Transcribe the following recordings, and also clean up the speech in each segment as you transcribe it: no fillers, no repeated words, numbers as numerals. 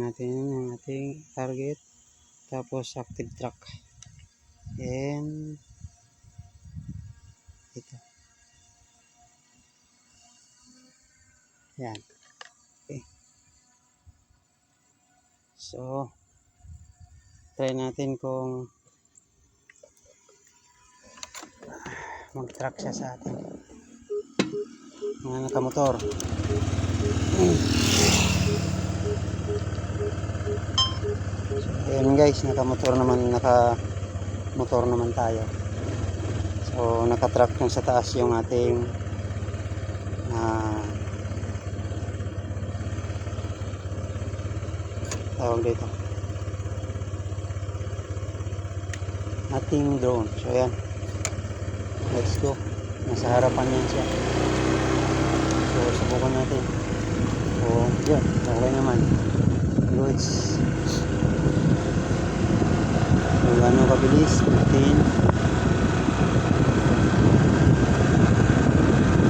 natin ang ating target, tapos active track, and ito, yan. Okay, so try natin kung mag-track siya sa atin, mga nakamotor. Ayan guys, nakamotor naman tayo. So nakatrack na sa taas yung ating tawag dito, ating drone. So ayan, let's go. Nasa harapan yan siya. So subukan natin. So yun, okay naman, goods. So gaano kabilis, 15,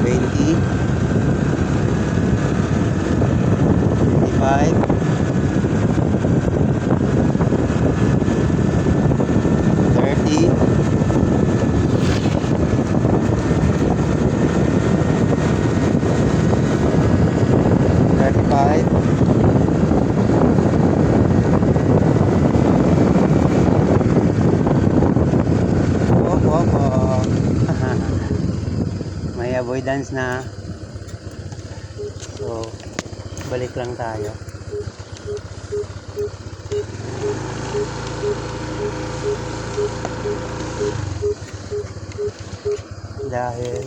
20, 25, 35, may avoidance na. So balik lang tayo. Dahil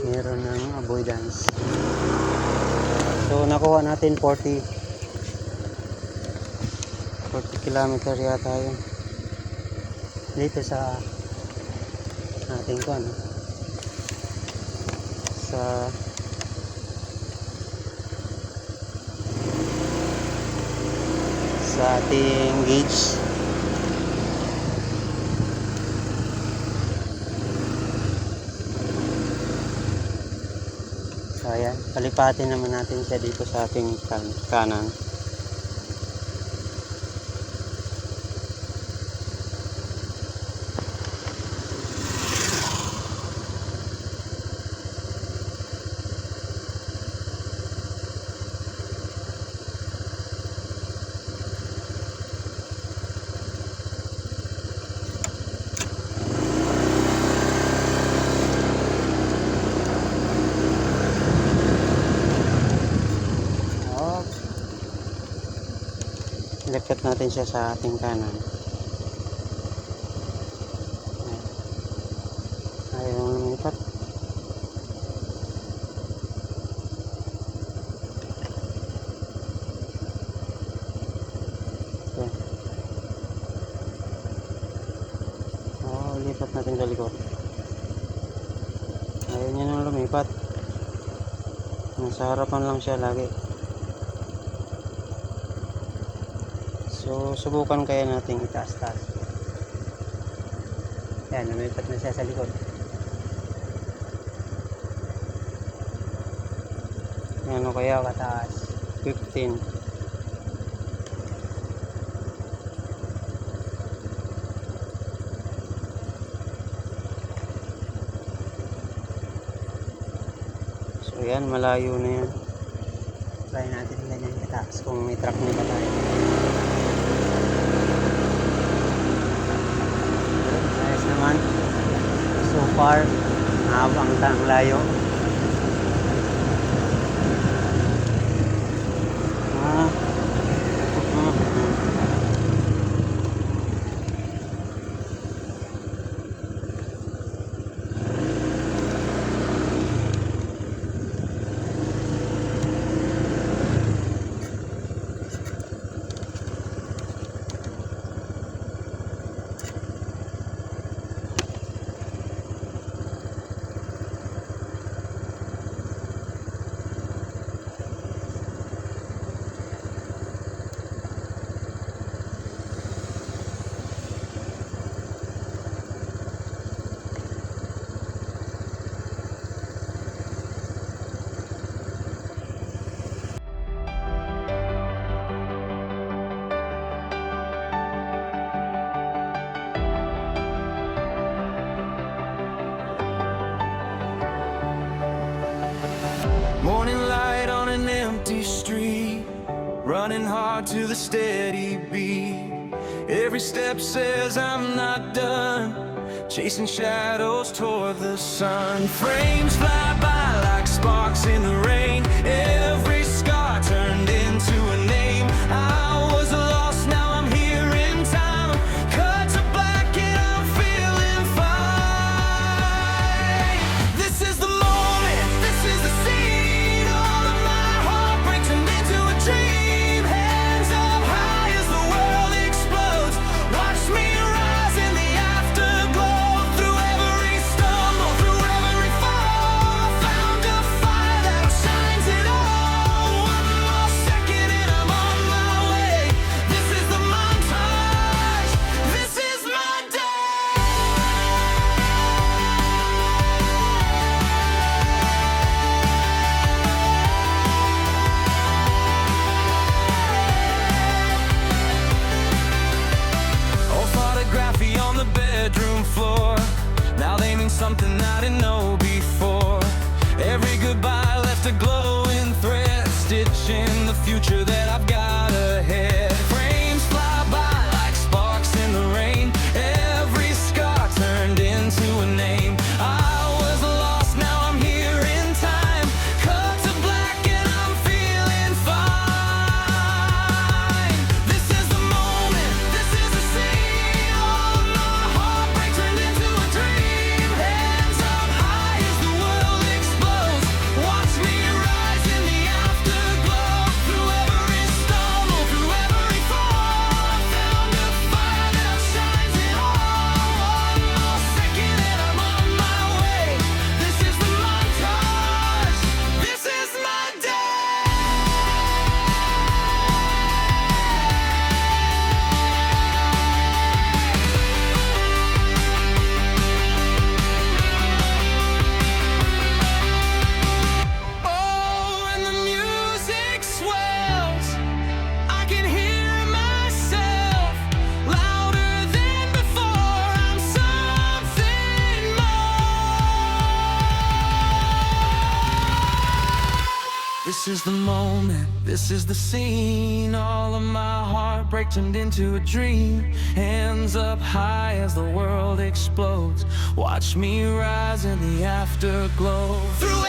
meron ng avoidance. So nakuha natin 40 kilometer yata yun dito sa ating sa ating gauge. So ayan, palipatin naman natin siya dito sa ating kanan. Lipat natin siya sa ating kanan. Ayaw lumipat. Okay. Lipat natin sa likod. Ayaw niya nang lumipat. Nasa harapan lang siya lagi. So subukan kaya natin itaas-taas. Yan, lumipat na siya sa likod. Ano kaya kataas? 15. So yan, malayo na yan. Try natin ganyan kataas kung may truck na ba tayo. Ayos naman. So far, habang ang layo. Morning light on an empty street, running hard to the steady beat. Every step says I'm not done, chasing shadows toward the sun. Frames fly by like sparks in the rain, every scar turned into a name. I was lost, now I'm here in time, cut to black and I'm feeling fine. This is the moment, this is the scene, all of my heartbreak turned into a dream. Hands up high as the world explodes, watch me rise in the afterglow. Through every stumble, through every fall, found a fire that shines it all. One more second and I'm on my way. This is the montage, this is my day. Oh, photography on the bedroom floor, now they mean something I didn't know before. Every goodbye left a glowing thread, stitching the future that I've got ahead. Frames fly by like sparks in the rain, every scar turned into a name. I was lost, now I'm here in time, cut to black and I'm feeling fine. This is the moment, this is the scene, all of my heartbreak turned into a dream. Hands up high as the world explodes, watch me rise in the afterglow. Through every stumble, through every fall, I found a fire that shines it all. One more second and I'm on my way. This is the montage, this is my day. Oh, and the music swells, I can hear myself louder than before. I'm something more. This is the moment, this is the scene, all of my heartbreak turned into a dream. Hands up high as the world explodes, watch me rise in the afterglow. Through